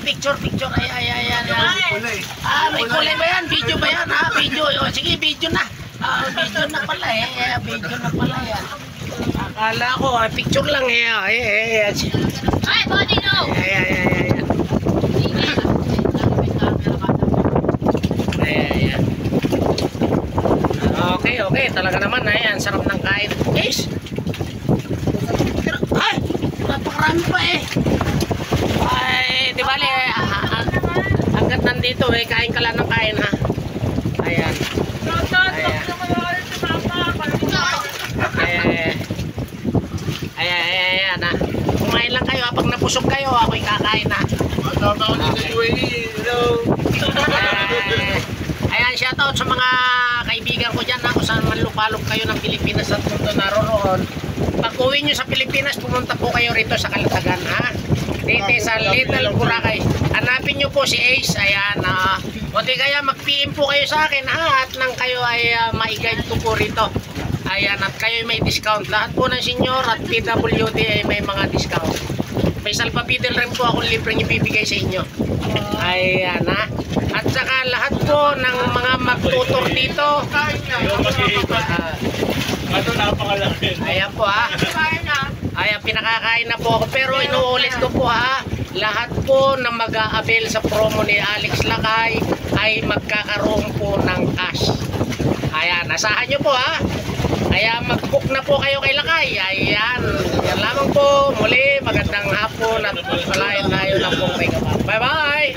picture. Ayan. May kulay ba yan? Video ba yan? Video. O, sige, video na. Video na pala Video na pala yan. Akala ko, picture lang Ayan. Ay, body no! Ayan. Okay. Talaga naman, ayan. Sarap ng kain. Guys! Ay! Napakarami pa Ay, di bali, hanggat nandito, kain ka lang ng kain, ha? Ayan. Ayan, ha? Kumain lang kayo, pag napusog kayo, ako'y kakain, ha? Ayan, shoutout sa mga kaibigan ko dyan, ha? Kung saan man lupalok kayo ng Pilipinas at mundo naroon. Pag uwi nyo sa Pilipinas, pumunta po kayo rito sa Kalatagan, ha? Dito sa Little Boracay. Hanapin nyo po si Ace. Ayan, o di kaya mag-PM po kayo sa akin, ha? At nang kayo ay ma-guide ko po rito. Ayan, at kayo may discount. Lahat po ng senior at PWD ay may mga discount. May salpapidel rin po ako libreng ibibigay sa inyo. Ayan, ha? At saka lahat po ng mga mag-tutor dito. Ayan po, ha? Ayan, pinakakain na po ako. Pero inuulit ko po, ha? Lahat po na mag-a-avail sa promo ni Alex Lakay ay magkakaroon po ng cash. Ayan, asahan nyo po, ha? Kaya mag-book na po kayo kay Lakay. Ayan, yan lamang po. Muli, magandang hapon at palayan tayo ng pong may kapal. Bye-bye!